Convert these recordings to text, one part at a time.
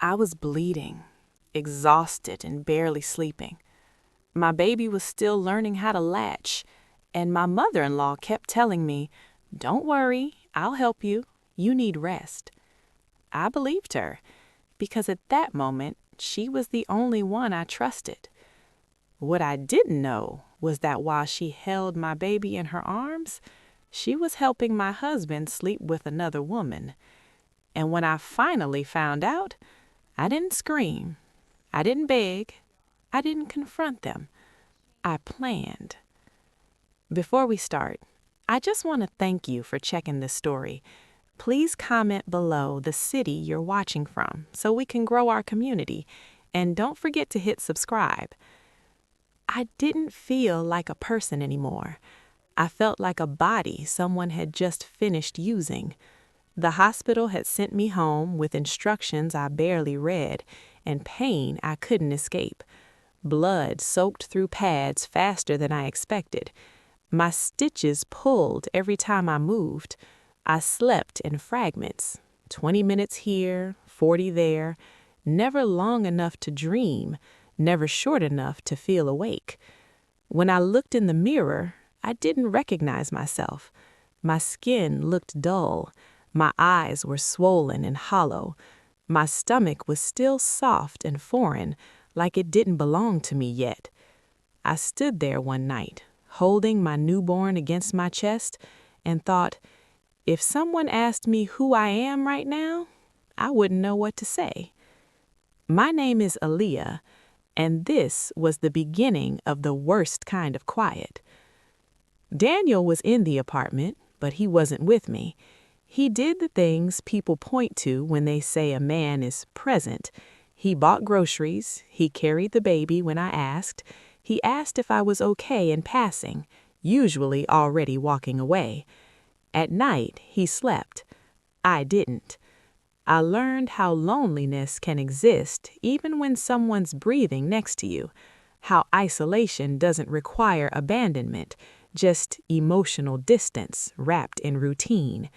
I was bleeding, exhausted and barely sleeping. My baby was still learning how to latch, and my mother-in-law kept telling me, "Don't worry, I'll help you. You need rest." I believed her, because at that moment, she was the only one I trusted. What I didn't know was that while she held my baby in her arms, she was helping my husband sleep with another woman. And when I finally found out, I didn't scream, I didn't beg, I didn't confront them. I planned. Before we start, I just want to thank you for checking this story. Please comment below the city you're watching from so we can grow our community. And don't forget to hit subscribe. I didn't feel like a person anymore. I felt like a body someone had just finished using. The hospital had sent me home with instructions I barely read and pain I couldn't escape. Blood soaked through pads faster than I expected. My stitches pulled every time I moved. I slept in fragments, 20 minutes here, 40 there, never long enough to dream, never short enough to feel awake. When I looked in the mirror, I didn't recognize myself. My skin looked dull. My eyes were swollen and hollow. My stomach was still soft and foreign, like it didn't belong to me yet. I stood there one night, holding my newborn against my chest, and thought, if someone asked me who I am right now, I wouldn't know what to say. My name is Aaliyah, and this was the beginning of the worst kind of quiet. Daniel was in the apartment, but he wasn't with me. He did the things people point to when they say a man is present. He bought groceries, he carried the baby when I asked, he asked if I was okay in passing, usually already walking away. At night, he slept. I didn't. I learned how loneliness can exist even when someone's breathing next to you, how isolation doesn't require abandonment, just emotional distance wrapped in routine.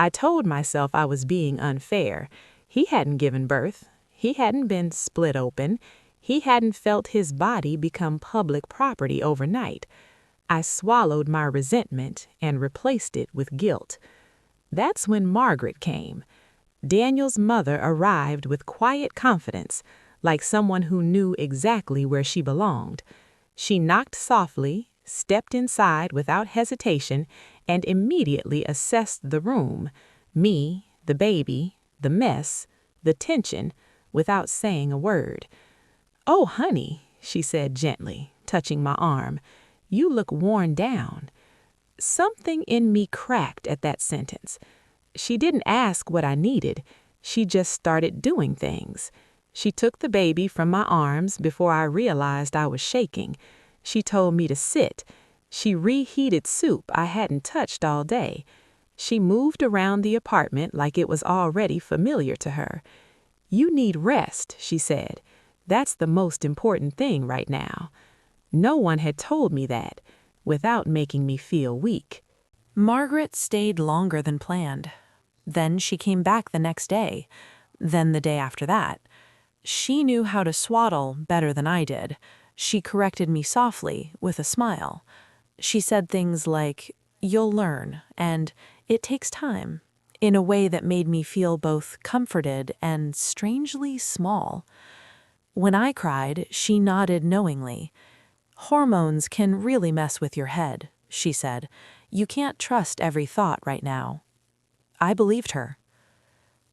I told myself I was being unfair. He hadn't given birth. He hadn't been split open. He hadn't felt his body become public property overnight. I swallowed my resentment and replaced it with guilt. That's when Margaret came. Daniel's mother arrived with quiet confidence, like someone who knew exactly where she belonged. She knocked softly, stepped inside without hesitation, and immediately assessed the room, me, the baby, the mess, the tension, without saying a word. "Oh, honey," she said gently, touching my arm, "you look worn down." Something in me cracked at that sentence. She didn't ask what I needed. She just started doing things. She took the baby from my arms before I realized I was shaking. She told me to sit. She reheated soup I hadn't touched all day. She moved around the apartment like it was already familiar to her. "You need rest," she said. "That's the most important thing right now." No one had told me that, without making me feel weak. Margaret stayed longer than planned. Then she came back the next day, then the day after that. She knew how to swaddle better than I did. She corrected me softly, with a smile. She said things like, "You'll learn," and "It takes time," in a way that made me feel both comforted and strangely small. When I cried, she nodded knowingly. "Hormones can really mess with your head," she said. "You can't trust every thought right now." I believed her.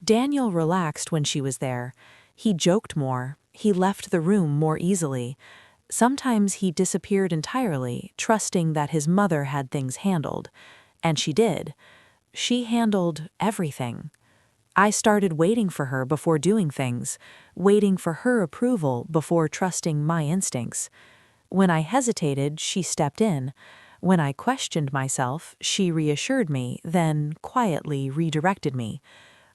Daniel relaxed when she was there. He joked more. He left the room more easily. Sometimes he disappeared entirely, trusting that his mother had things handled. And she did. She handled everything. I started waiting for her before doing things, waiting for her approval before trusting my instincts. When I hesitated, she stepped in. When I questioned myself, she reassured me, then quietly redirected me.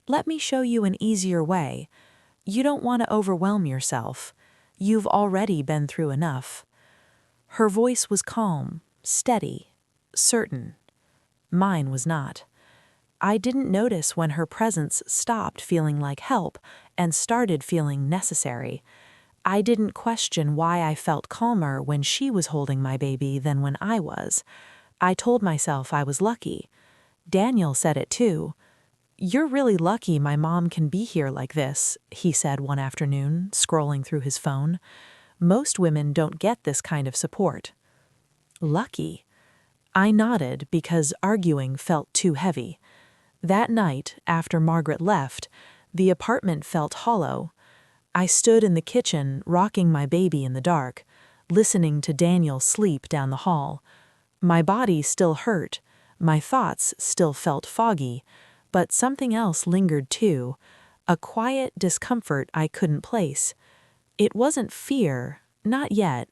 "Let me show you an easier way. You don't want to overwhelm yourself. You've already been through enough." Her voice was calm, steady, certain. Mine was not. I didn't notice when her presence stopped feeling like help and started feeling necessary. I didn't question why I felt calmer when she was holding my baby than when I was. I told myself I was lucky. Daniel said it too. "You're really lucky my mom can be here like this," he said one afternoon, scrolling through his phone. "Most women don't get this kind of support." Lucky? I nodded because arguing felt too heavy. That night, after Margaret left, the apartment felt hollow. I stood in the kitchen, rocking my baby in the dark, listening to Daniel sleep down the hall. My body still hurt, my thoughts still felt foggy, but something else lingered too, a quiet discomfort I couldn't place. It wasn't fear, not yet.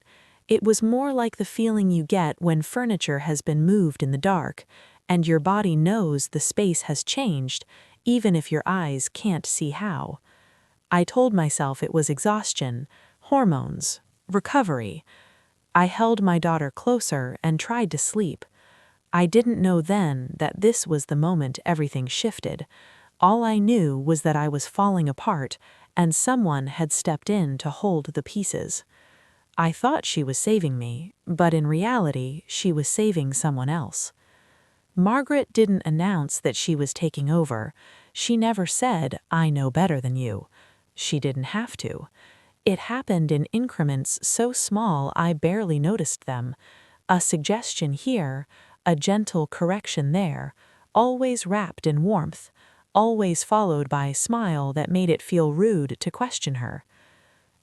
It was more like the feeling you get when furniture has been moved in the dark, and your body knows the space has changed, even if your eyes can't see how. I told myself it was exhaustion, hormones, recovery. I held my daughter closer and tried to sleep. I didn't know then that this was the moment everything shifted. All I knew was that I was falling apart, and someone had stepped in to hold the pieces. I thought she was saving me, but in reality, she was saving someone else. Margaret didn't announce that she was taking over. She never said, "I know better than you." She didn't have to. It happened in increments so small I barely noticed them. A suggestion here, a gentle correction there, always wrapped in warmth, always followed by a smile that made it feel rude to question her.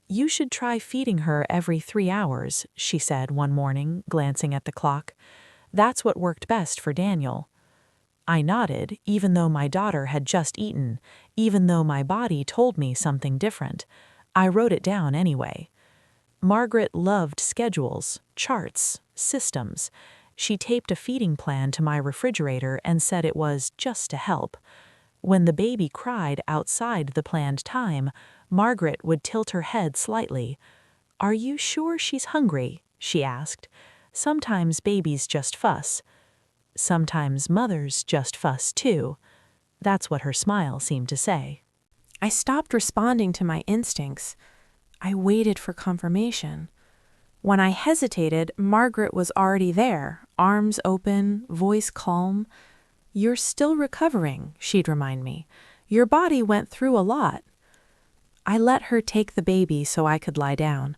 "You should try feeding her every 3 hours," she said one morning, glancing at the clock. "That's what worked best for Daniel." I nodded, even though my daughter had just eaten, even though my body told me something different. I wrote it down anyway. Margaret loved schedules, charts, systems. She taped a feeding plan to my refrigerator and said it was just to help. When the baby cried outside the planned time, Margaret would tilt her head slightly. "Are you sure she's hungry?" she asked. "Sometimes babies just fuss. Sometimes mothers just fuss too." That's what her smile seemed to say. I stopped responding to my instincts. I waited for confirmation. When I hesitated, Margaret was already there, arms open, voice calm. "You're still recovering," she'd remind me. "Your body went through a lot." I let her take the baby so I could lie down.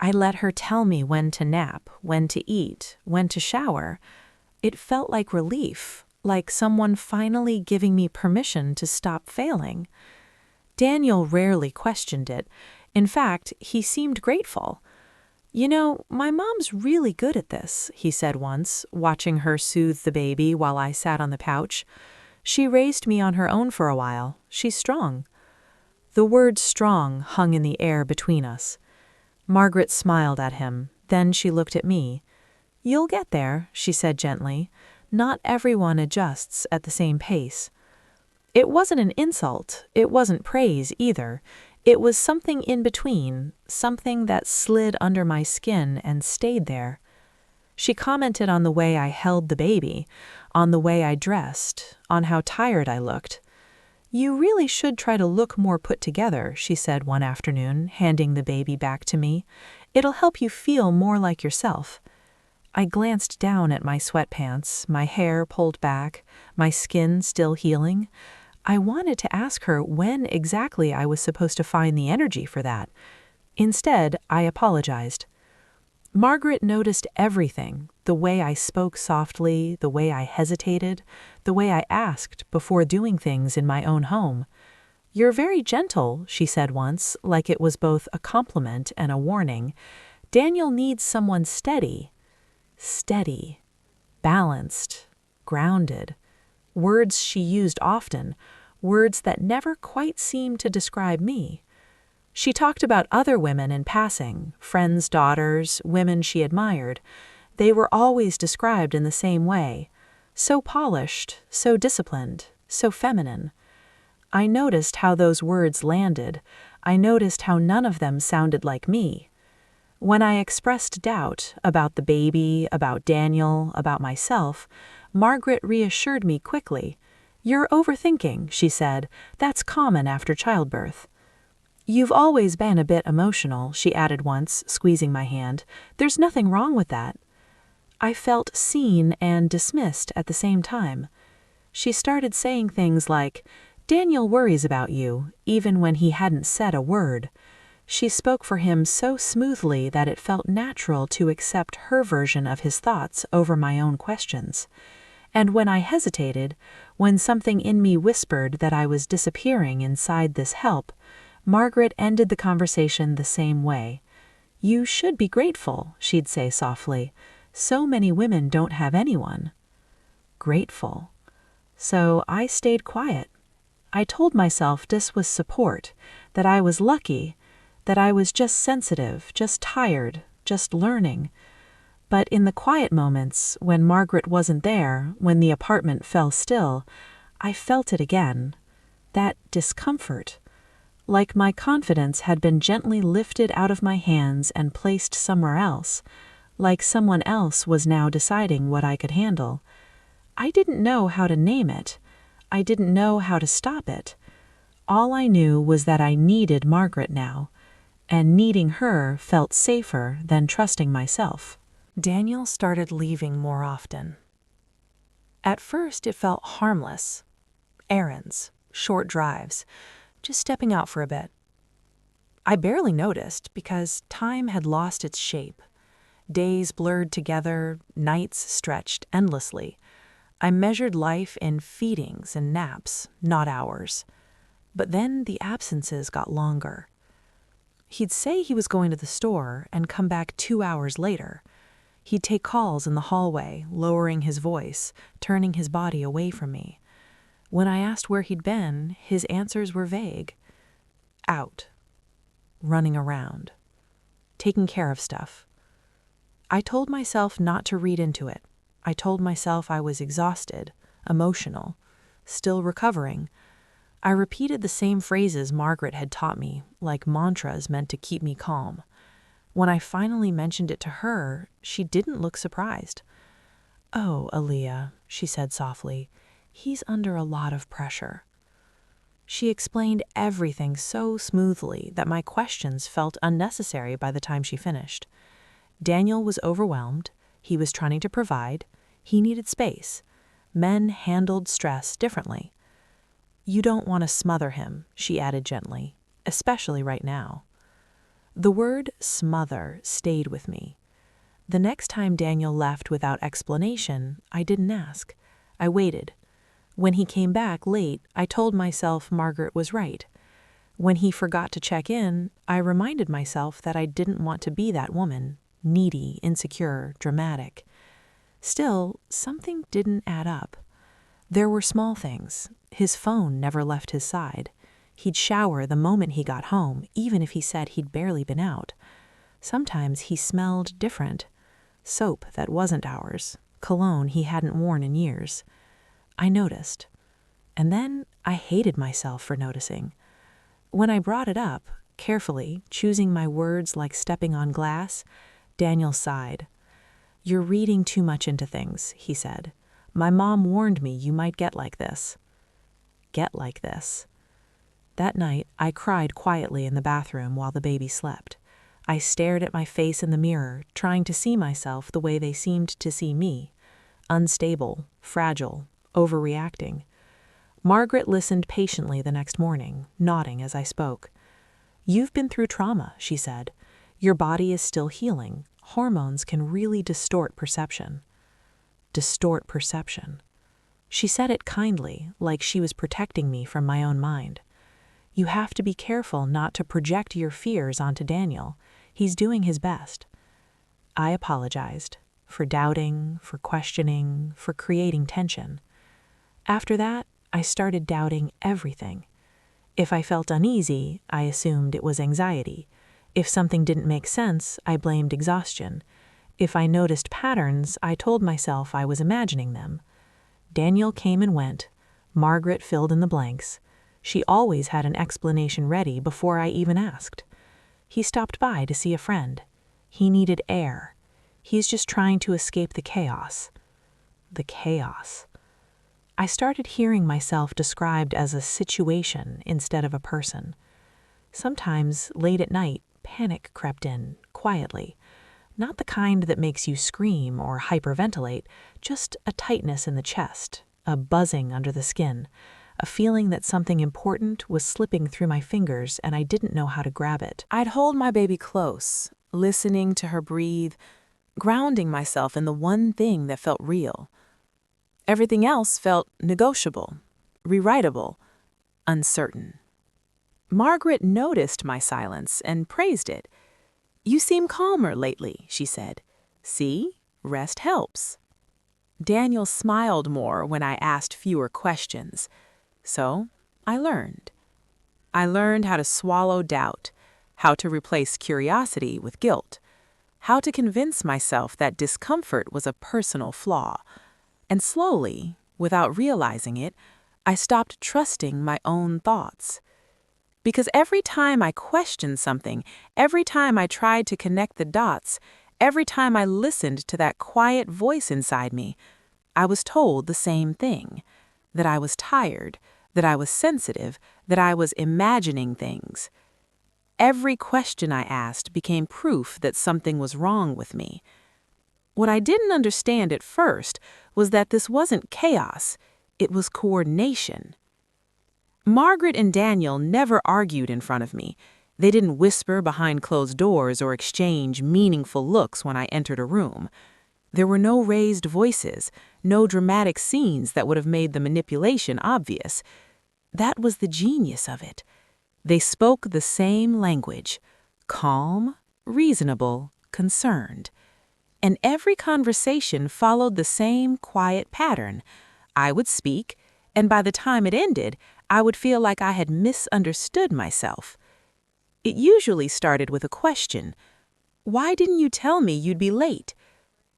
I let her tell me when to nap, when to eat, when to shower. It felt like relief, like someone finally giving me permission to stop failing. Daniel rarely questioned it. In fact, he seemed grateful. "You know, my mom's really good at this," he said once, watching her soothe the baby while I sat on the couch. "She raised me on her own for a while. She's strong." The word strong hung in the air between us. Margaret smiled at him, then she looked at me. "You'll get there," she said gently. "Not everyone adjusts at the same pace." It wasn't an insult, it wasn't praise either. It was something in between, something that slid under my skin and stayed there. She commented on the way I held the baby, on the way I dressed, on how tired I looked. "You really should try to look more put together," she said one afternoon, handing the baby back to me. "It'll help you feel more like yourself." I glanced down at my sweatpants, my hair pulled back, my skin still healing. I wanted to ask her when exactly I was supposed to find the energy for that. Instead, I apologized. Margaret noticed everything, the way I spoke softly, the way I hesitated, the way I asked before doing things in my own home. "You're very gentle," she said once, like it was both a compliment and a warning. "Daniel needs someone steady." Steady, balanced, grounded. Words she used often, words that never quite seemed to describe me. She talked about other women in passing, friends' daughters, women she admired. They were always described in the same way. So polished, so disciplined, so feminine. I noticed how those words landed. I noticed how none of them sounded like me. When I expressed doubt about the baby, about Daniel, about myself, Margaret reassured me quickly. "You're overthinking," she said. "That's common after childbirth." "You've always been a bit emotional," she added once, squeezing my hand. "There's nothing wrong with that." I felt seen and dismissed at the same time. She started saying things like, "Daniel worries about you," even when he hadn't said a word. She spoke for him so smoothly that it felt natural to accept her version of his thoughts over my own questions. And when I hesitated, when something in me whispered that I was disappearing inside this help, Margaret ended the conversation the same way. "You should be grateful," she'd say softly. "So many women don't have anyone." Grateful. So I stayed quiet. I told myself this was support, that I was lucky, that I was just sensitive, just tired, just learning. But in the quiet moments, when Margaret wasn't there, when the apartment fell still, I felt it again. That discomfort. Like my confidence had been gently lifted out of my hands and placed somewhere else. Like someone else was now deciding what I could handle. I didn't know how to name it. I didn't know how to stop it. All I knew was that I needed Margaret now, and needing her felt safer than trusting myself. Daniel started leaving more often. At first it felt harmless. Errands, short drives, just stepping out for a bit. I barely noticed because time had lost its shape. Days blurred together, nights stretched endlessly. I measured life in feedings and naps, not hours. But then the absences got longer. He'd say he was going to the store and come back 2 hours later. He'd take calls in the hallway, lowering his voice, turning his body away from me. When I asked where he'd been, his answers were vague. Out. Running around. Taking care of stuff. I told myself not to read into it. I told myself I was exhausted, emotional, still recovering. I repeated the same phrases Margaret had taught me, like mantras meant to keep me calm. When I finally mentioned it to her, she didn't look surprised. "Oh, Aaliyah," she said softly, "he's under a lot of pressure." She explained everything so smoothly that my questions felt unnecessary by the time she finished. Daniel was overwhelmed. He was trying to provide. He needed space. Men handled stress differently. "You don't want to smother him," she added gently, "especially right now." The word smother stayed with me. The next time Daniel left without explanation, I didn't ask. I waited. When he came back late, I told myself Margaret was right. When he forgot to check in, I reminded myself that I didn't want to be that woman, needy, insecure, dramatic. Still, something didn't add up. There were small things. His phone never left his side. He'd shower the moment he got home, even if he said he'd barely been out. Sometimes he smelled different. Soap that wasn't ours, cologne he hadn't worn in years. I noticed. And then I hated myself for noticing. When I brought it up, carefully, choosing my words like stepping on glass, Daniel sighed. "You're reading too much into things," he said. "My mom warned me you might get like this." Get like this. That night, I cried quietly in the bathroom while the baby slept. I stared at my face in the mirror, trying to see myself the way they seemed to see me. Unstable, fragile, overreacting. Margaret listened patiently the next morning, nodding as I spoke. "You've been through trauma," she said. "Your body is still healing. Hormones can really distort perception." Distort perception. She said it kindly, like she was protecting me from my own mind. "You have to be careful not to project your fears onto Daniel. He's doing his best." I apologized for doubting, for questioning, for creating tension. After that, I started doubting everything. If I felt uneasy, I assumed it was anxiety. If something didn't make sense, I blamed exhaustion. If I noticed patterns, I told myself I was imagining them. Daniel came and went. Margaret filled in the blanks. She always had an explanation ready before I even asked. He stopped by to see a friend. He needed air. He's just trying to escape the chaos. The chaos. I started hearing myself described as a situation instead of a person. Sometimes, late at night, panic crept in, quietly. Not the kind that makes you scream or hyperventilate, just a tightness in the chest, a buzzing under the skin, a feeling that something important was slipping through my fingers and I didn't know how to grab it. I'd hold my baby close, listening to her breathe, grounding myself in the one thing that felt real. Everything else felt negotiable, rewritable, uncertain. Margaret noticed my silence and praised it. "You seem calmer lately," she said. "See, rest helps." Daniel smiled more when I asked fewer questions. So I learned. I learned how to swallow doubt, how to replace curiosity with guilt, how to convince myself that discomfort was a personal flaw. And slowly, without realizing it, I stopped trusting my own thoughts. Because every time I questioned something, every time I tried to connect the dots, every time I listened to that quiet voice inside me, I was told the same thing, that I was tired, that I was sensitive, that I was imagining things. Every question I asked became proof that something was wrong with me. What I didn't understand at first was that this wasn't chaos, it was coordination. Margaret and Daniel never argued in front of me. They didn't whisper behind closed doors or exchange meaningful looks when I entered a room. There were no raised voices, no dramatic scenes that would have made the manipulation obvious. That was the genius of it. They spoke the same language, calm, reasonable, concerned. And every conversation followed the same quiet pattern. I would speak, and by the time it ended, I would feel like I had misunderstood myself. It usually started with a question. "Why didn't you tell me you'd be late?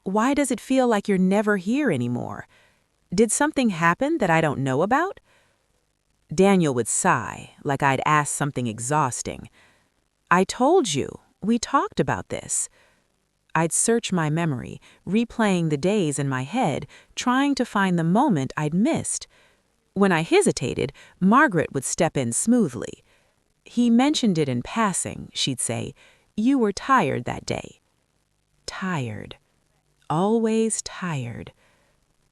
Why does it feel like you're never here anymore? Did something happen that I don't know about?" Daniel would sigh, like I'd asked something exhausting. "I told you, we talked about this." I'd search my memory, replaying the days in my head, trying to find the moment I'd missed. When I hesitated, Margaret would step in smoothly. "He mentioned it in passing," she'd say. "You were tired that day." Tired. Always tired.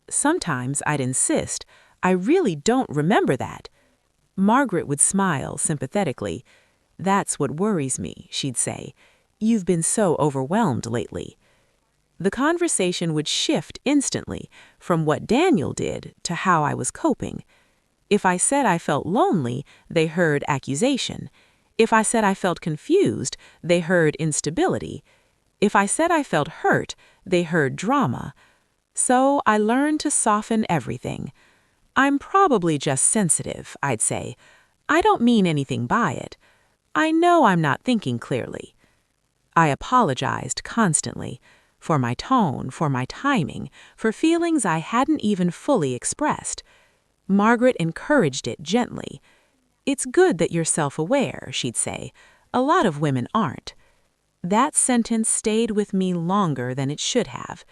Sometimes I'd insist, "I really don't remember that." Margaret would smile sympathetically. "That's what worries me," she'd say. "You've been so overwhelmed lately." The conversation would shift instantly from what Daniel did to how I was coping. If I said I felt lonely, they heard accusation. If I said I felt confused, they heard instability. If I said I felt hurt, they heard drama. So I learned to soften everything. "I'm probably just sensitive," I'd say. "I don't mean anything by it. I know I'm not thinking clearly." I apologized constantly for my tone, for my timing, for feelings I hadn't even fully expressed. Margaret encouraged it gently. "It's good that you're self-aware," she'd say. "A lot of women aren't." That sentence stayed with me longer than it should have.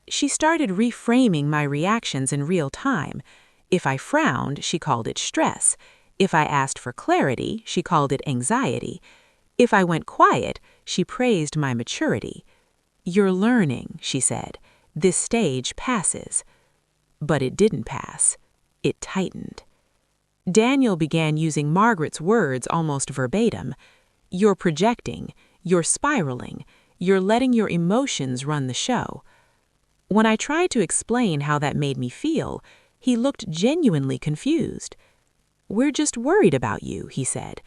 She started reframing my reactions in real time. If I frowned, she called it stress. If I asked for clarity, she called it anxiety. If I went quiet, she praised my maturity. "You're learning," she said. "This stage passes." But it didn't pass. It tightened. Daniel began using Margaret's words almost verbatim. "You're projecting. You're spiraling. You're letting your emotions run the show." When I tried to explain how that made me feel, he looked genuinely confused. "We're just worried about you," he said.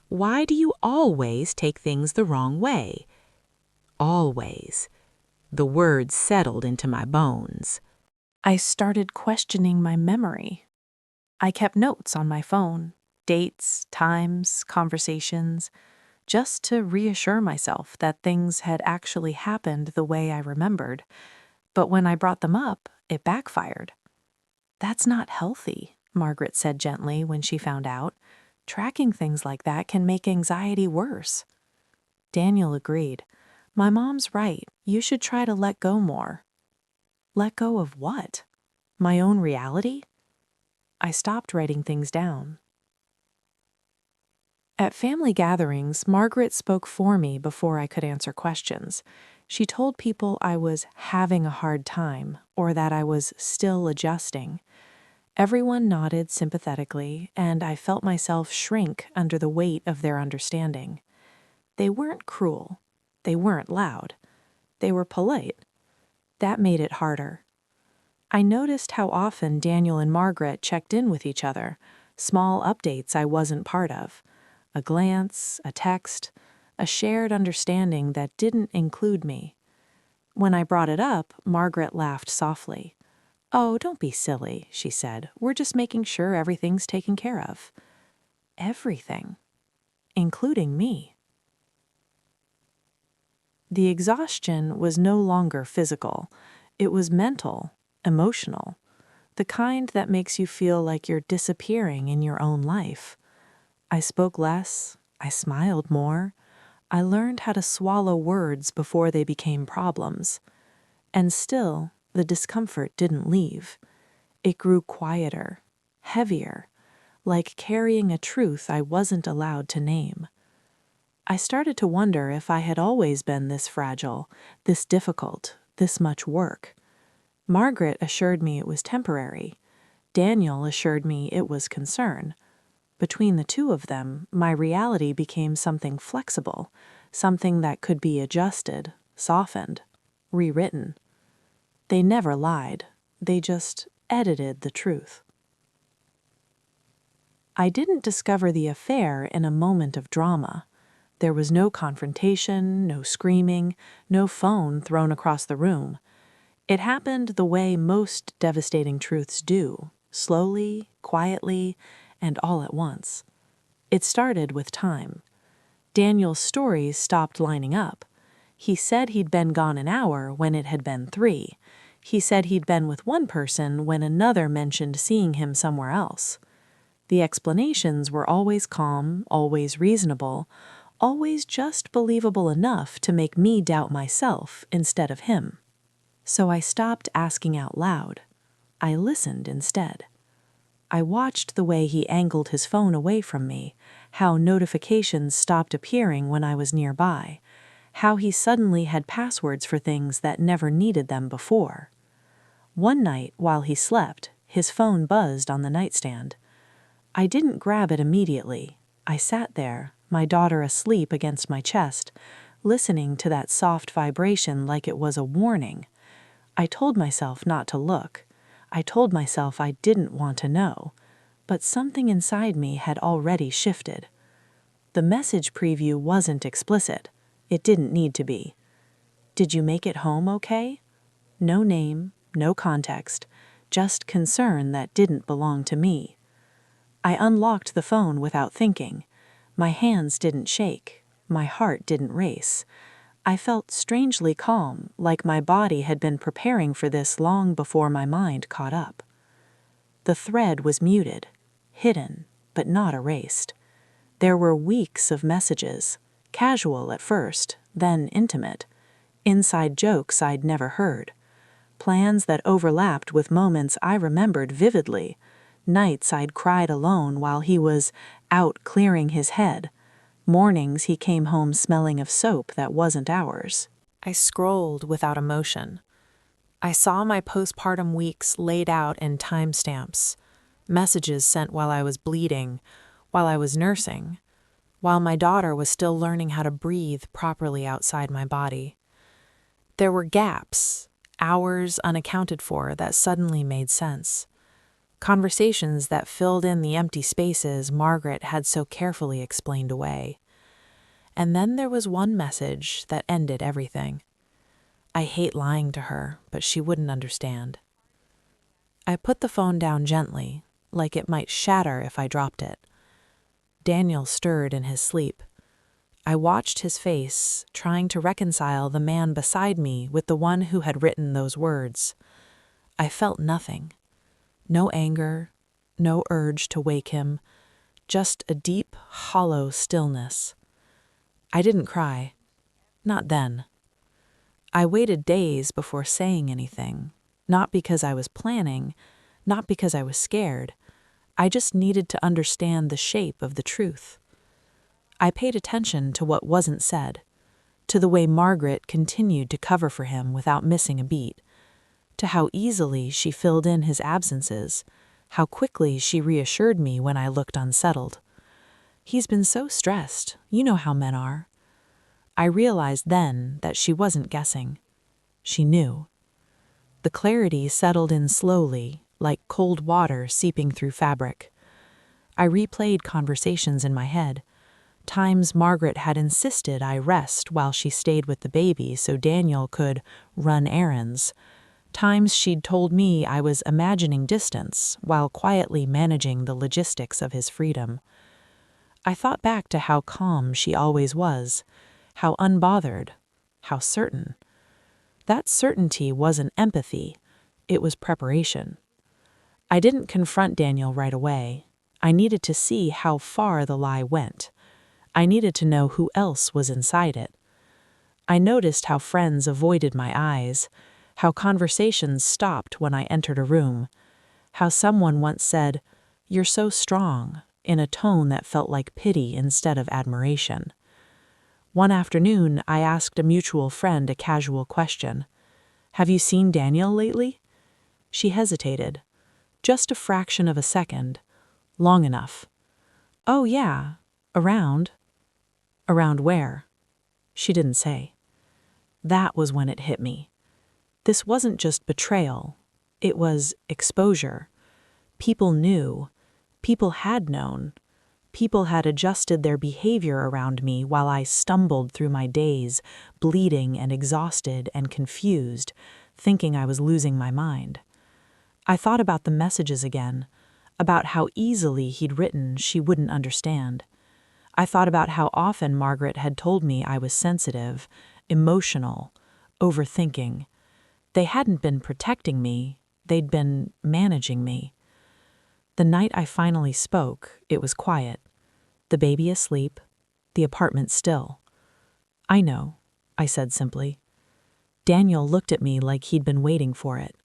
"Why do you always take things the wrong way?" Always. The words settled into my bones. I started questioning my memory. I kept notes on my phone, dates, times, conversations, just to reassure myself that things had actually happened the way I remembered. But when I brought them up, it backfired. "That's not healthy," Margaret said gently when she found out. "Tracking things like that can make anxiety worse." Daniel agreed. "My mom's right. You should try to let go more." Let go of what? My own reality? I stopped writing things down. At family gatherings, Margaret spoke for me before I could answer questions. She told people I was having a hard time or that I was still adjusting. Everyone nodded sympathetically, and I felt myself shrink under the weight of their understanding. They weren't cruel. They weren't loud. They were polite. That made it harder. I noticed how often Daniel and Margaret checked in with each other, small updates I wasn't part of. A glance, a text, a shared understanding that didn't include me. When I brought it up, Margaret laughed softly. "Oh, don't be silly," she said. "We're just making sure everything's taken care of." Everything, including me. The exhaustion was no longer physical. It was mental, emotional, the kind that makes you feel like you're disappearing in your own life. I spoke less, I smiled more, I learned how to swallow words before they became problems. And still, the discomfort didn't leave. It grew quieter, heavier, like carrying a truth I wasn't allowed to name. I started to wonder if I had always been this fragile, this difficult, this much work. Margaret assured me it was temporary. Daniel assured me it was concern. Between the two of them, my reality became something flexible, something that could be adjusted, softened, rewritten. They never lied. They just edited the truth. I didn't discover the affair in a moment of drama. There was no confrontation, no screaming, no phone thrown across the room. It happened the way most devastating truths do, slowly, quietly, and all at once. It started with time. Daniel's stories stopped lining up. He said he'd been gone an hour when it had been 3. He said he'd been with one person when another mentioned seeing him somewhere else. The explanations were always calm, always reasonable, always just believable enough to make me doubt myself instead of him. So I stopped asking out loud. I listened instead. I watched the way he angled his phone away from me, how notifications stopped appearing when I was nearby, how he suddenly had passwords for things that never needed them before. One night, while he slept, his phone buzzed on the nightstand. I didn't grab it immediately. I sat there, my daughter asleep against my chest, listening to that soft vibration like it was a warning. I told myself not to look. I told myself I didn't want to know, but something inside me had already shifted. The message preview wasn't explicit. It didn't need to be. "Did you make it home okay?" No name, no context, just concern that didn't belong to me. I unlocked the phone without thinking. My hands didn't shake. My heart didn't race. I felt strangely calm, like my body had been preparing for this long before my mind caught up. The thread was muted, hidden, but not erased. There were weeks of messages, casual at first, then intimate, inside jokes I'd never heard, plans that overlapped with moments I remembered vividly, nights I'd cried alone while he was out clearing his head, mornings he came home smelling of soap that wasn't ours. I scrolled without emotion. I saw my postpartum weeks laid out in timestamps, messages sent while I was bleeding, while I was nursing, while my daughter was still learning how to breathe properly outside my body. There were gaps, hours unaccounted for that suddenly made sense. Conversations that filled in the empty spaces Margaret had so carefully explained away. And then there was one message that ended everything. I hate lying to her, but she wouldn't understand. I put the phone down gently, like it might shatter if I dropped it. Daniel stirred in his sleep. I watched his face, trying to reconcile the man beside me with the one who had written those words. I felt nothing. No anger, no urge to wake him, just a deep, hollow stillness. I didn't cry. Not then. I waited days before saying anything, not because I was planning, not because I was scared. I just needed to understand the shape of the truth. I paid attention to what wasn't said, to the way Margaret continued to cover for him without missing a beat, to how easily she filled in his absences, how quickly she reassured me when I looked unsettled. He's been so stressed, you know how men are. I realized then that she wasn't guessing. She knew. The clarity settled in slowly, like cold water seeping through fabric. I replayed conversations in my head. Times Margaret had insisted I rest while she stayed with the baby so Daniel could run errands. Times she'd told me I was imagining distance while quietly managing the logistics of his freedom. I thought back to how calm she always was, how unbothered, how certain. That certainty wasn't empathy, it was preparation. I didn't confront Daniel right away. I needed to see how far the lie went. I needed to know who else was inside it. I noticed how friends avoided my eyes, how conversations stopped when I entered a room, how someone once said, "You're so strong," in a tone that felt like pity instead of admiration. One afternoon, I asked a mutual friend a casual question. "Have you seen Daniel lately?" She hesitated. Just a fraction of a second. Long enough. "Oh, yeah. Around." "Around where?" She didn't say. That was when it hit me. This wasn't just betrayal. It was exposure. People knew. People had known. People had adjusted their behavior around me while I stumbled through my days, bleeding and exhausted and confused, thinking I was losing my mind. I thought about the messages again, about how easily he'd written she wouldn't understand. I thought about how often Margaret had told me I was sensitive, emotional, overthinking. They hadn't been protecting me, they'd been managing me. The night I finally spoke, it was quiet. The baby asleep, the apartment still. "I know," I said simply. Daniel looked at me like he'd been waiting for it.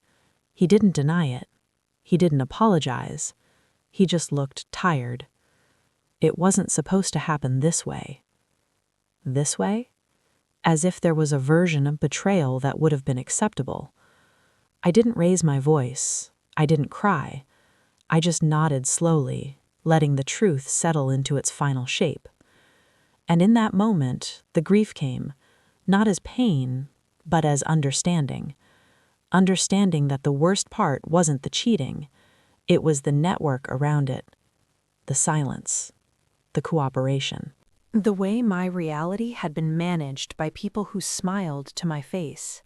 He didn't deny it. He didn't apologize. He just looked tired. It wasn't supposed to happen this way. This way? As if there was a version of betrayal that would have been acceptable. I didn't raise my voice. I didn't cry. I just nodded slowly, letting the truth settle into its final shape. And in that moment, the grief came, not as pain, but as understanding. Understanding that the worst part wasn't the cheating, it was the network around it, the silence, the cooperation. The way my reality had been managed by people who smiled to my face.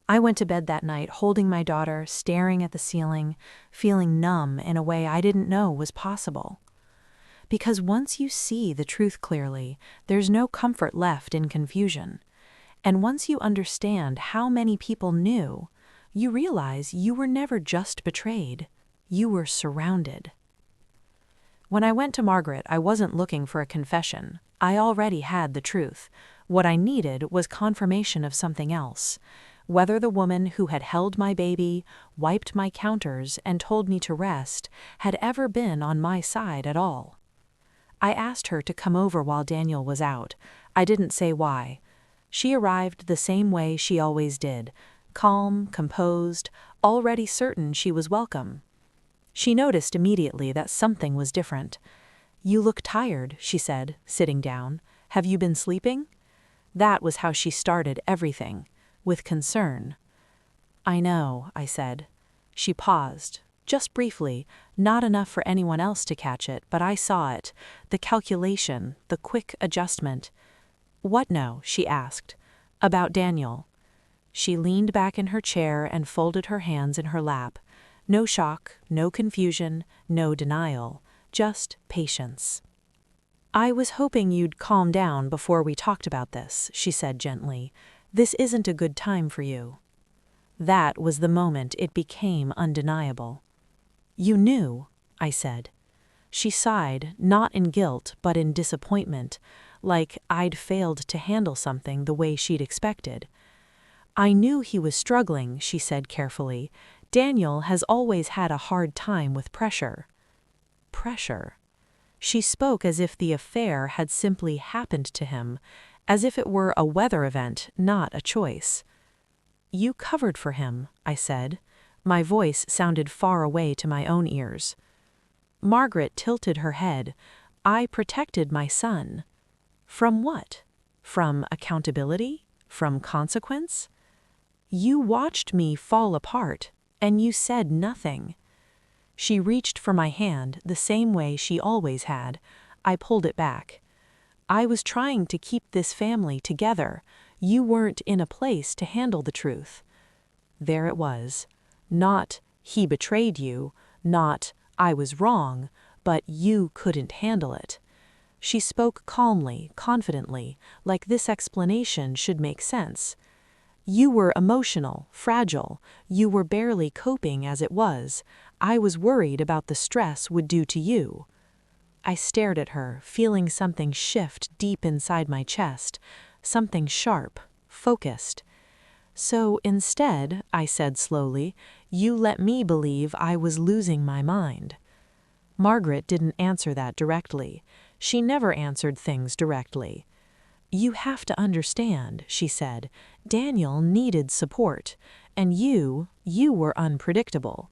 I went to bed that night holding my daughter, staring at the ceiling, feeling numb in a way I didn't know was possible. Because once you see the truth clearly, there's no comfort left in confusion. And once you understand how many people knew, you realize you were never just betrayed, you were surrounded. When I went to Margaret, I wasn't looking for a confession. I already had the truth. What I needed was confirmation of something else. Whether the woman who had held my baby, wiped my counters, and told me to rest had ever been on my side at all. I asked her to come over while Daniel was out. I didn't say why. She arrived the same way she always did, calm, composed, already certain she was welcome. She noticed immediately that something was different. "You look tired," she said, sitting down. "Have you been sleeping?" That was how she started everything, with concern. "I know," I said. She paused, just briefly, not enough for anyone else to catch it, but I saw it, the calculation, the quick adjustment. "What no?" she asked. "About Daniel." She leaned back in her chair and folded her hands in her lap. No shock, no confusion, no denial, just patience. "I was hoping you'd calm down before we talked about this," she said gently. "This isn't a good time for you." That was the moment it became undeniable. "You knew," I said. She sighed, not in guilt, but in disappointment, like I'd failed to handle something the way she'd expected. "I knew he was struggling," she said carefully. "Daniel has always had a hard time with pressure." Pressure. She spoke as if the affair had simply happened to him, as if it were a weather event, not a choice. "You covered for him," I said. My voice sounded far away to my own ears. Margaret tilted her head. "I protected my son." From what? From accountability? From consequence? "You watched me fall apart, and you said nothing." She reached for my hand the same way she always had. I pulled it back. "I was trying to keep this family together. You weren't in a place to handle the truth." There it was. Not, "He betrayed you," not, "I was wrong," but "you couldn't handle it." She spoke calmly, confidently, like this explanation should make sense. "You were emotional, fragile. You were barely coping as it was. I was worried about the stress would do to you." I stared at her, feeling something shift deep inside my chest, something sharp, focused. "So instead," I said slowly, "you let me believe I was losing my mind." Margaret didn't answer that directly. She never answered things directly. "You have to understand," she said, "Daniel needed support, and you were unpredictable."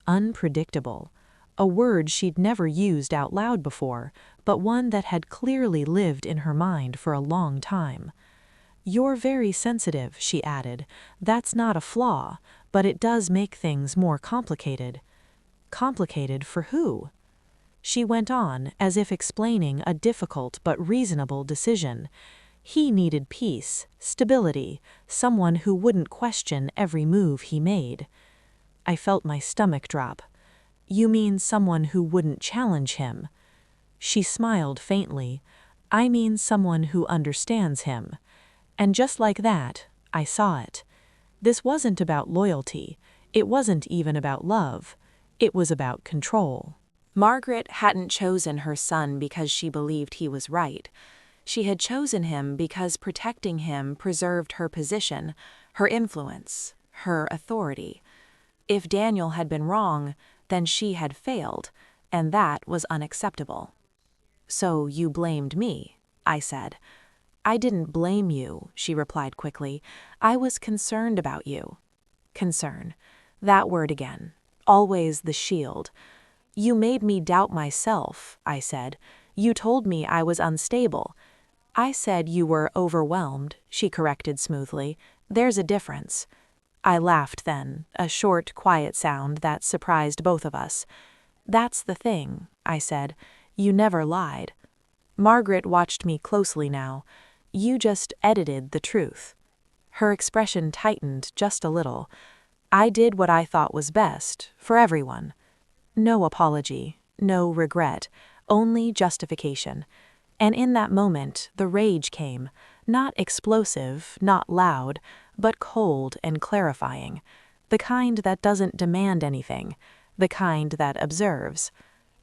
Unpredictable. A word she'd never used out loud before, but one that had clearly lived in her mind for a long time. "You're very sensitive," she added. "That's not a flaw, but it does make things more complicated." Complicated for who? She went on, as if explaining a difficult but reasonable decision. He needed peace, stability, someone who wouldn't question every move he made. I felt my stomach drop. "You mean someone who wouldn't challenge him?" She smiled faintly. "I mean someone who understands him." And just like that, I saw it. This wasn't about loyalty. It wasn't even about love. It was about control. Margaret hadn't chosen her son because she believed he was right. She had chosen him because protecting him preserved her position, her influence, her authority. If Daniel had been wrong, then she had failed, and that was unacceptable. "So you blamed me," I said. "I didn't blame you," she replied quickly. "I was concerned about you." Concern. That word again. Always the shield. "You made me doubt myself," I said. "You told me I was unstable." "I said you were overwhelmed," she corrected smoothly. "There's a difference." I laughed then, a short, quiet sound that surprised both of us. "That's the thing," I said. "You never lied." Margaret watched me closely now. "You just edited the truth." Her expression tightened just a little. "I did what I thought was best, for everyone." No apology, no regret, only justification. And in that moment, the rage came, not explosive, not loud, but cold and clarifying, the kind that doesn't demand anything, the kind that observes.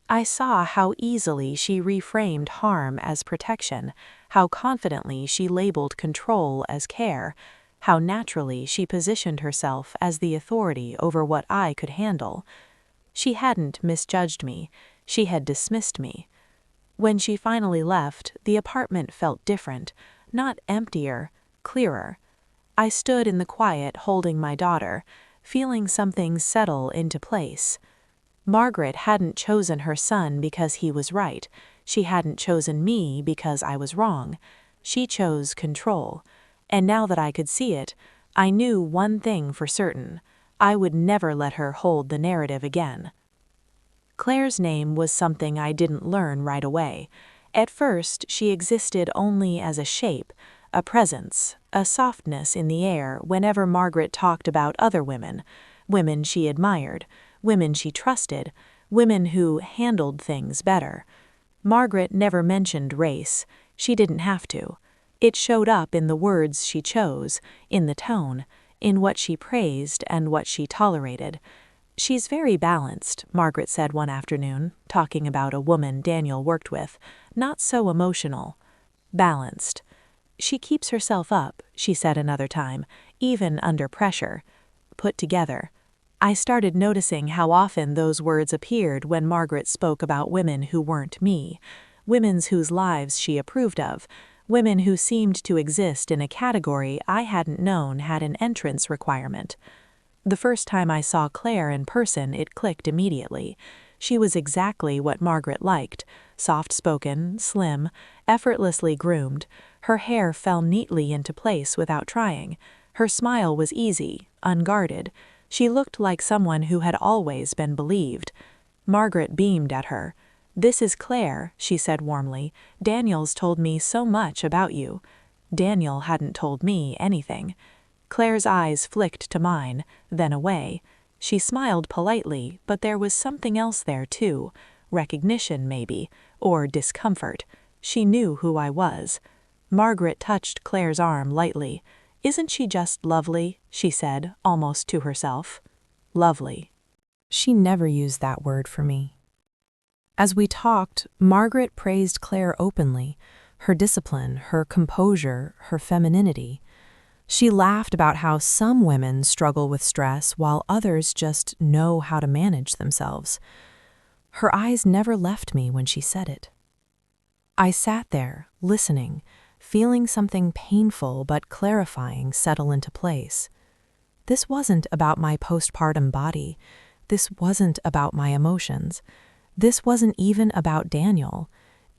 I saw how easily she reframed harm as protection, how confidently she labeled control as care, how naturally she positioned herself as the authority over what I could handle. She hadn't misjudged me, she had dismissed me. When she finally left, the apartment felt different, not emptier, clearer. I stood in the quiet holding my daughter, feeling something settle into place. Margaret hadn't chosen her son because he was right. She hadn't chosen me because I was wrong. She chose control. And now that I could see it, I knew one thing for certain. I would never let her hold the narrative again. Claire's name was something I didn't learn right away. At first, she existed only as a shape, a presence, a softness in the air whenever Margaret talked about other women, women she admired, women she trusted, women who handled things better. Margaret never mentioned race. She didn't have to. It showed up in the words she chose, in the tone, in what she praised and what she tolerated. "She's very balanced," Margaret said one afternoon, talking about a woman Daniel worked with. "Not so emotional." Balanced. "She keeps herself up," she said another time, "even under pressure." Put together. I started noticing how often those words appeared when Margaret spoke about women who weren't me, women whose lives she approved of, women who seemed to exist in a category I hadn't known had an entrance requirement. The first time I saw Claire in person, it clicked immediately. She was exactly what Margaret liked: soft-spoken, slim, effortlessly groomed. Her hair fell neatly into place without trying. Her smile was easy, unguarded. She looked like someone who had always been believed. Margaret beamed at her. "This is Claire," she said warmly. "Daniel's told me so much about you." Daniel hadn't told me anything. Claire's eyes flicked to mine, then away. She smiled politely, but there was something else there too. Recognition, maybe, or discomfort. She knew who I was. Margaret touched Claire's arm lightly. "Isn't she just lovely?" she said, almost to herself. Lovely. She never used that word for me. As we talked, Margaret praised Claire openly, her discipline, her composure, her femininity. She laughed about how some women struggle with stress while others just know how to manage themselves. Her eyes never left me when she said it. I sat there, listening, feeling something painful but clarifying settle into place. This wasn't about my postpartum body. This wasn't about my emotions. This wasn't even about Daniel.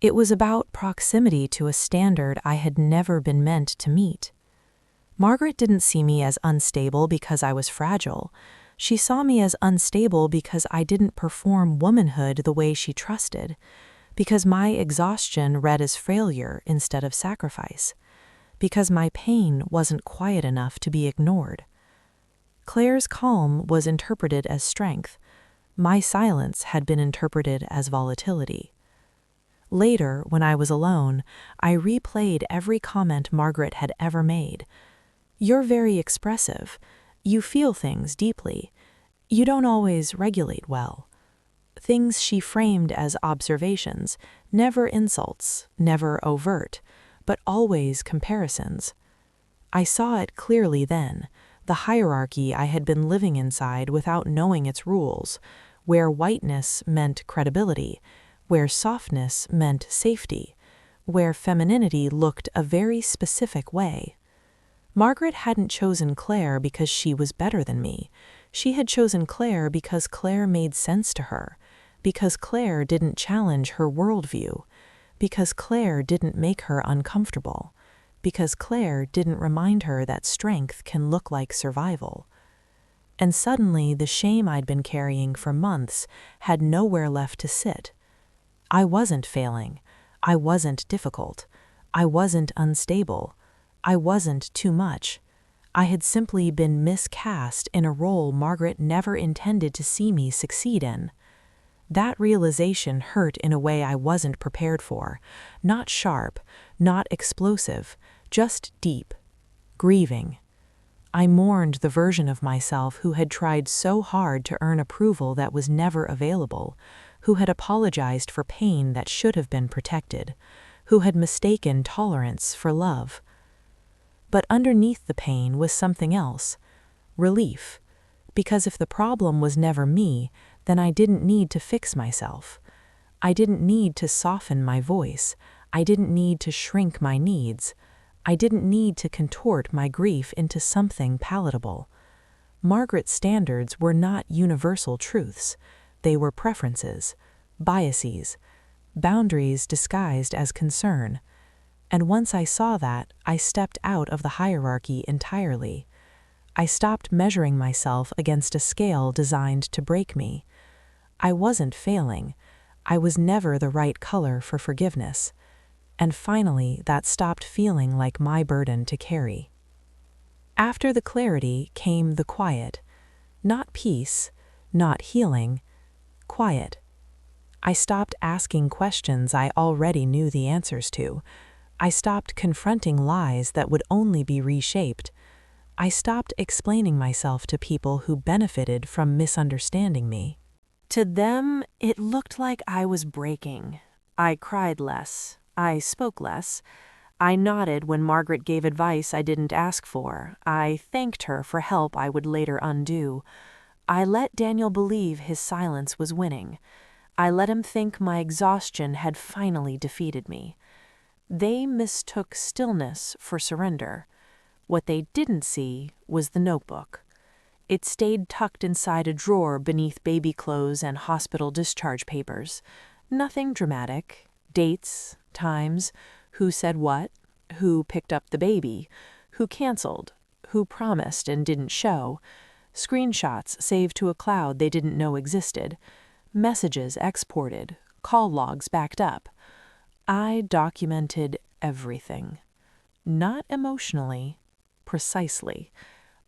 It was about proximity to a standard I had never been meant to meet. Margaret didn't see me as unstable because I was fragile. She saw me as unstable because I didn't perform womanhood the way she trusted, because my exhaustion read as failure instead of sacrifice, because my pain wasn't quiet enough to be ignored. Claire's calm was interpreted as strength. My silence had been interpreted as volatility. Later, when I was alone, I replayed every comment Margaret had ever made. "You're very expressive. You feel things deeply. You don't always regulate well." Things she framed as observations, never insults, never overt, but always comparisons. I saw it clearly then, the hierarchy I had been living inside without knowing its rules, where whiteness meant credibility, where softness meant safety, where femininity looked a very specific way. Margaret hadn't chosen Claire because she was better than me. She had chosen Claire because Claire made sense to her, because Claire didn't challenge her worldview, because Claire didn't make her uncomfortable, because Claire didn't remind her that strength can look like survival. And suddenly the shame I'd been carrying for months had nowhere left to sit. I wasn't failing. I wasn't difficult. I wasn't unstable. I wasn't too much. I had simply been miscast in a role Margaret never intended to see me succeed in. That realization hurt in a way I wasn't prepared for. Not sharp, not explosive, just deep, grieving. I mourned the version of myself who had tried so hard to earn approval that was never available, who had apologized for pain that should have been protected, who had mistaken tolerance for love. But underneath the pain was something else: relief. Because if the problem was never me, then I didn't need to fix myself. I didn't need to soften my voice. I didn't need to shrink my needs. I didn't need to contort my grief into something palatable. Margaret's standards were not universal truths. They were preferences, biases, boundaries disguised as concern. And once I saw that, I stepped out of the hierarchy entirely. I stopped measuring myself against a scale designed to break me. I wasn't failing. I was never the right color for forgiveness. And finally, that stopped feeling like my burden to carry. After the clarity came the quiet. Not peace, not healing, quiet. I stopped asking questions I already knew the answers to. I stopped confronting lies that would only be reshaped. I stopped explaining myself to people who benefited from misunderstanding me. To them, it looked like I was breaking. I cried less. I spoke less. I nodded when Margaret gave advice I didn't ask for. I thanked her for help I would later undo. I let Daniel believe his silence was winning. I let him think my exhaustion had finally defeated me. They mistook stillness for surrender. What they didn't see was the notebook. It stayed tucked inside a drawer beneath baby clothes and hospital discharge papers. Nothing dramatic. Dates, times, who said what, who picked up the baby, who canceled, who promised and didn't show, screenshots saved to a cloud they didn't know existed, messages exported, call logs backed up. I documented everything. Not emotionally, precisely.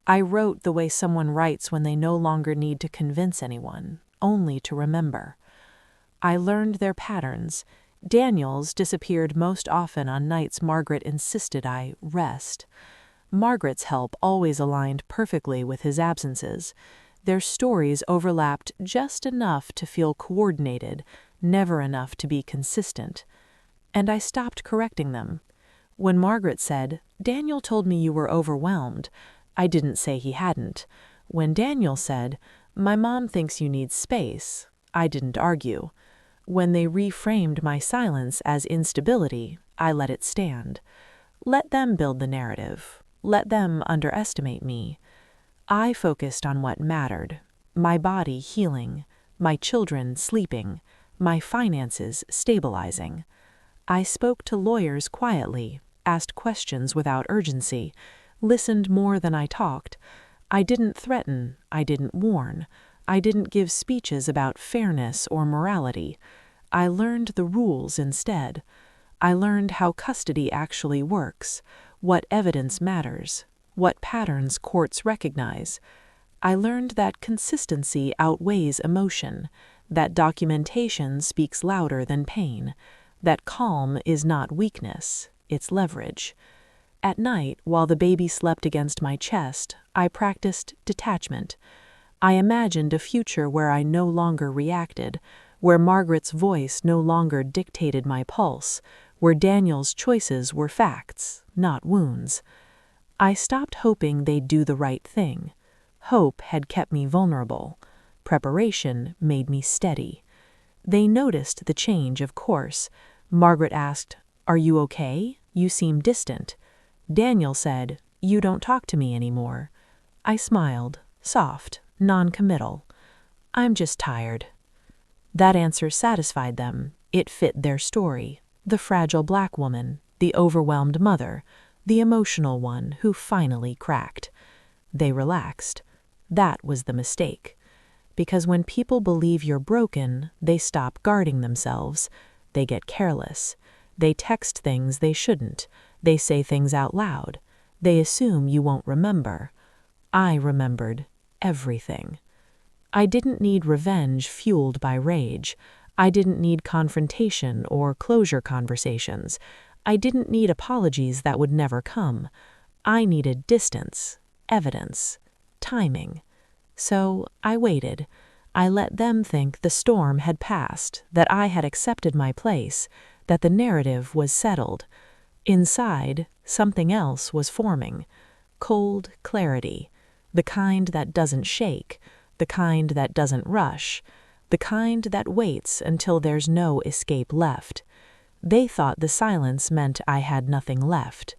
I wrote the way someone writes when they no longer need to convince anyone, only to remember. I learned their patterns. Daniel's disappeared most often on nights Margaret insisted I rest. Margaret's help always aligned perfectly with his absences. Their stories overlapped just enough to feel coordinated, never enough to be consistent. And I stopped correcting them. When Margaret said, "Daniel told me you were overwhelmed," I didn't say he hadn't. When Daniel said, "My mom thinks you need space," I didn't argue. When they reframed my silence as instability, I let it stand. Let them build the narrative. Let them underestimate me. I focused on what mattered: my body healing, my children sleeping, my finances stabilizing. I spoke to lawyers quietly, asked questions without urgency, listened more than I talked. I didn't threaten, I didn't warn. I didn't give speeches about fairness or morality. I learned the rules instead. I learned how custody actually works, what evidence matters, what patterns courts recognize. I learned that consistency outweighs emotion, that documentation speaks louder than pain, that calm is not weakness, it's leverage. At night, while the baby slept against my chest, I practiced detachment. I imagined a future where I no longer reacted, where Margaret's voice no longer dictated my pulse, where Daniel's choices were facts, not wounds. I stopped hoping they'd do the right thing. Hope had kept me vulnerable. Preparation made me steady. They noticed the change, of course. Margaret asked, "Are you okay? You seem distant." Daniel said, "You don't talk to me anymore." I smiled, soft, non-committal. "I'm just tired." That answer satisfied them. It fit their story. The fragile black woman, the overwhelmed mother, the emotional one who finally cracked. They relaxed. That was the mistake. Because when people believe you're broken, they stop guarding themselves. They get careless. They text things they shouldn't. They say things out loud. They assume you won't remember. I remembered everything. I didn't need revenge fueled by rage. I didn't need confrontation or closure conversations. I didn't need apologies that would never come. I needed distance, evidence, timing. So I waited. I let them think the storm had passed, that I had accepted my place, that the narrative was settled. Inside, something else was forming. Cold clarity. The kind that doesn't shake. The kind that doesn't rush. The kind that waits until there's no escape left. They thought the silence meant I had nothing left.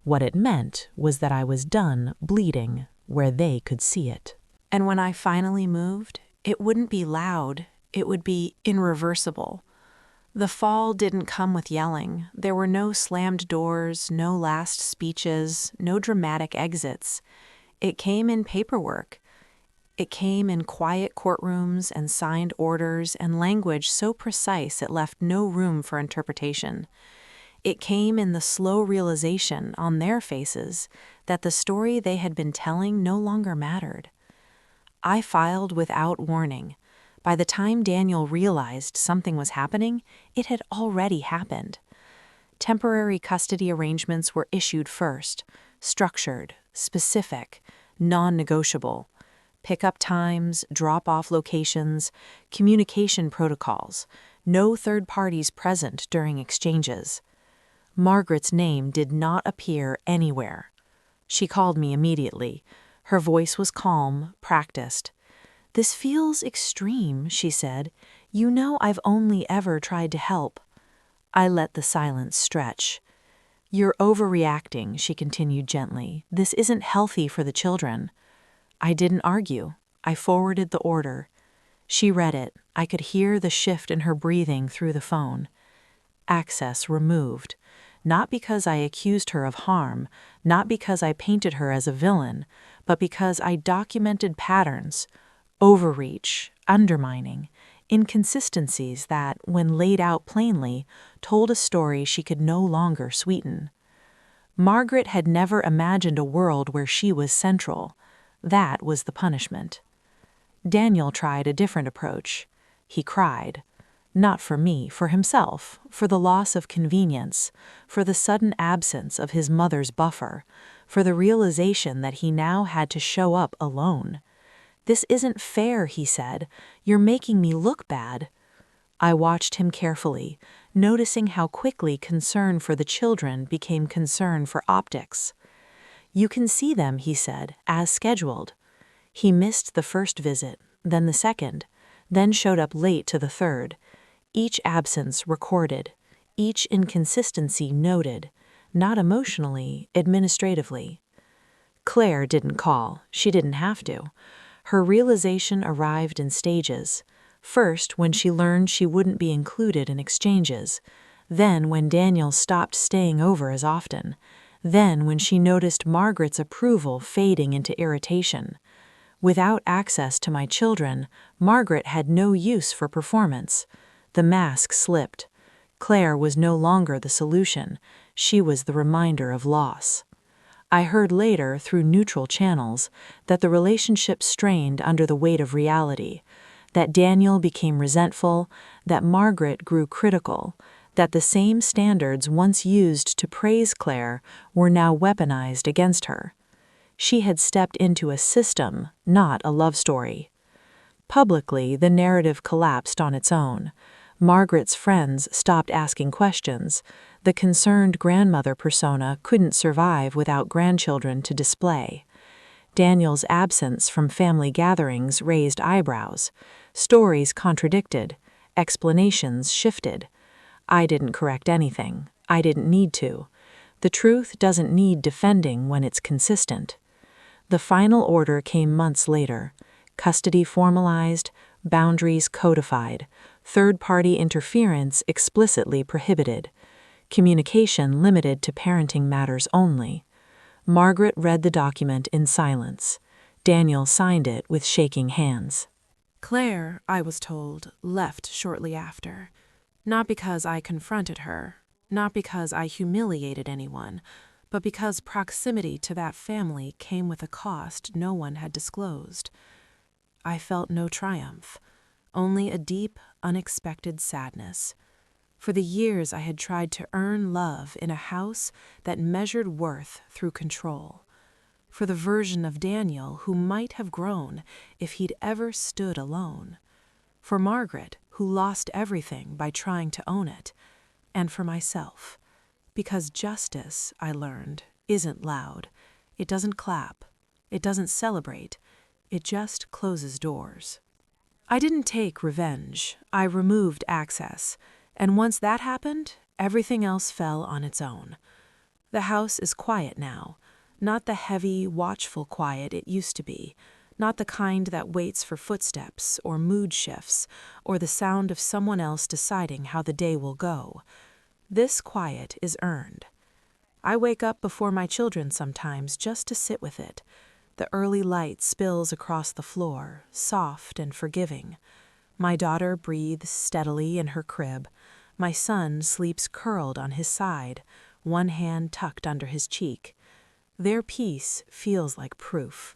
What it meant was that I was done bleeding where they could see it. And when I finally moved, it wouldn't be loud. It would be irreversible. The fall didn't come with yelling. There were no slammed doors, no last speeches, no dramatic exits. It came in paperwork. It came in quiet courtrooms and signed orders and language so precise it left no room for interpretation. It came in the slow realization on their faces that the story they had been telling no longer mattered. I filed without warning. By the time Daniel realized something was happening, it had already happened. Temporary custody arrangements were issued first, structured, specific, non-negotiable. Pickup times, drop-off locations, communication protocols, no third parties present during exchanges. Margaret's name did not appear anywhere. She called me immediately. Her voice was calm, practiced. "This feels extreme," she said. "You know I've only ever tried to help." I let the silence stretch. "You're overreacting," she continued gently. "This isn't healthy for the children." I didn't argue. I forwarded the order. She read it. I could hear the shift in her breathing through the phone. Access removed. Not because I accused her of harm, not because I painted her as a villain, but because I documented patterns, overreach, undermining, inconsistencies that, when laid out plainly, told a story she could no longer sweeten. Margaret had never imagined a world where she was central. That was the punishment. Daniel tried a different approach. He cried. Not for me, for himself, for the loss of convenience, for the sudden absence of his mother's buffer, for the realization that he now had to show up alone. "This isn't fair," he said. "You're making me look bad." I watched him carefully, noticing how quickly concern for the children became concern for optics. "You can see them," he said, "as scheduled." He missed the first visit, then the second, then showed up late to the third. Each absence recorded, each inconsistency noted, not emotionally, administratively. Claire didn't call. She didn't have to. Her realization arrived in stages. First, when she learned she wouldn't be included in exchanges. Then, when Daniel stopped staying over as often. Then, when she noticed Margaret's approval fading into irritation. Without access to my children, Margaret had no use for performance. The mask slipped. Claire was no longer the solution. She was the reminder of loss. I heard later, through neutral channels, that the relationship strained under the weight of reality, that Daniel became resentful, that Margaret grew critical, that the same standards once used to praise Claire were now weaponized against her. She had stepped into a system, not a love story. Publicly, the narrative collapsed on its own. Margaret's friends stopped asking questions. The concerned grandmother persona couldn't survive without grandchildren to display. Daniel's absence from family gatherings raised eyebrows. Stories contradicted. Explanations shifted. I didn't correct anything. I didn't need to. The truth doesn't need defending when it's consistent. The final order came months later. Custody formalized, boundaries codified, third-party interference explicitly prohibited, communication limited to parenting matters only. Margaret read the document in silence. Daniel signed it with shaking hands. Claire, I was told, left shortly after. Not because I confronted her, not because I humiliated anyone, but because proximity to that family came with a cost no one had disclosed. I felt no triumph, only a deep, unexpected sadness. For the years I had tried to earn love in a house that measured worth through control. For the version of Daniel who might have grown if he'd ever stood alone. For Margaret, who lost everything by trying to own it. And for myself. Because justice, I learned, isn't loud. It doesn't clap. It doesn't celebrate. It just closes doors. I didn't take revenge. I removed access. And once that happened, everything else fell on its own. The house is quiet now. Not the heavy, watchful quiet it used to be. Not the kind that waits for footsteps or mood shifts or the sound of someone else deciding how the day will go. This quiet is earned. I wake up before my children sometimes just to sit with it. The early light spills across the floor, soft and forgiving. My daughter breathes steadily in her crib. My son sleeps curled on his side, one hand tucked under his cheek. Their peace feels like proof.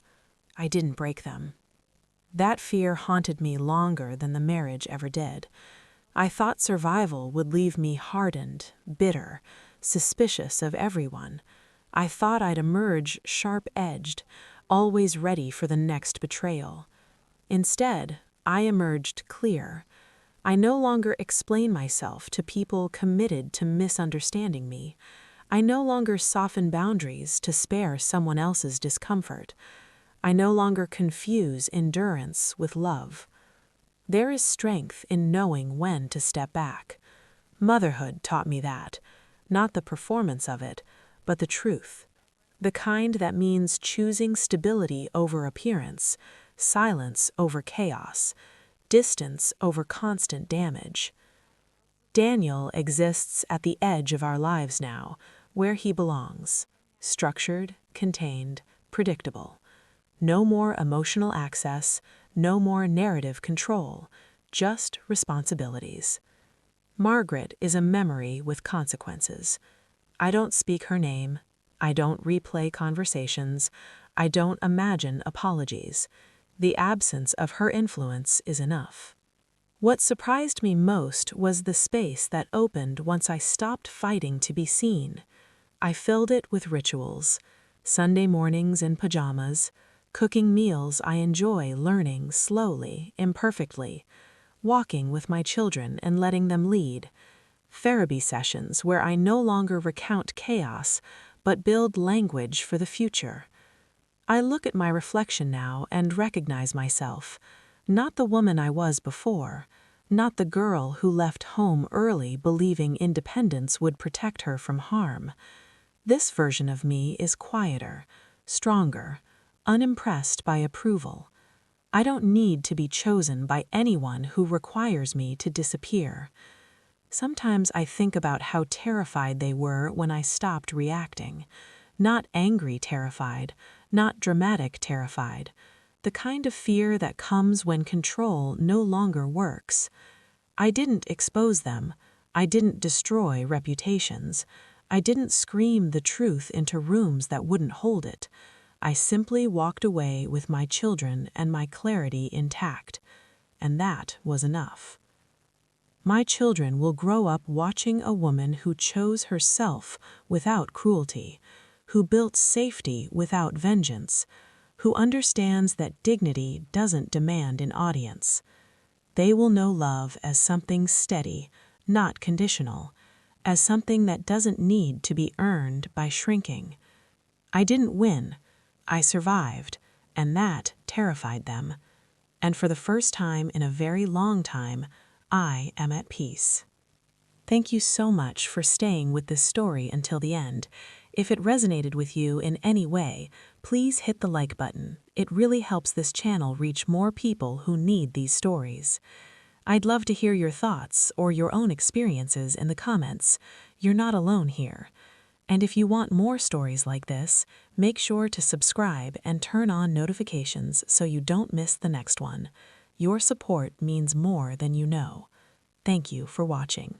I didn't break them. That fear haunted me longer than the marriage ever did. I thought survival would leave me hardened, bitter, suspicious of everyone. I thought I'd emerge sharp-edged, always ready for the next betrayal. Instead, I emerged clear. I no longer explain myself to people committed to misunderstanding me. I no longer soften boundaries to spare someone else's discomfort. I no longer confuse endurance with love. There is strength in knowing when to step back. Motherhood taught me that, not the performance of it, but the truth. The kind that means choosing stability over appearance, silence over chaos, distance over constant damage. Daniel exists at the edge of our lives now, where he belongs, structured, contained, predictable. No more emotional access, no more narrative control, just responsibilities. Margaret is a memory with consequences. I don't speak her name. I don't replay conversations. I don't imagine apologies. The absence of her influence is enough. What surprised me most was the space that opened once I stopped fighting to be seen. I filled it with rituals, Sunday mornings in pajamas, cooking meals I enjoy learning slowly, imperfectly, walking with my children and letting them lead, therapy sessions where I no longer recount chaos, but build language for the future. I look at my reflection now and recognize myself, not the woman I was before, not the girl who left home early believing independence would protect her from harm. This version of me is quieter, stronger, unimpressed by approval. I don't need to be chosen by anyone who requires me to disappear. Sometimes I think about how terrified they were when I stopped reacting. Not angry terrified, not dramatic terrified. The kind of fear that comes when control no longer works. I didn't expose them. I didn't destroy reputations. I didn't scream the truth into rooms that wouldn't hold it. I simply walked away with my children and my clarity intact. And that was enough. My children will grow up watching a woman who chose herself without cruelty, who built safety without vengeance, who understands that dignity doesn't demand an audience. They will know love as something steady, not conditional, as something that doesn't need to be earned by shrinking. I didn't win. I survived, and that terrified them. And for the first time in a very long time, I am at peace. Thank you so much for staying with this story until the end. If it resonated with you in any way, please hit the like button. It really helps this channel reach more people who need these stories. I'd love to hear your thoughts or your own experiences in the comments. You're not alone here. And if you want more stories like this, make sure to subscribe and turn on notifications so you don't miss the next one. Your support means more than you know. Thank you for watching.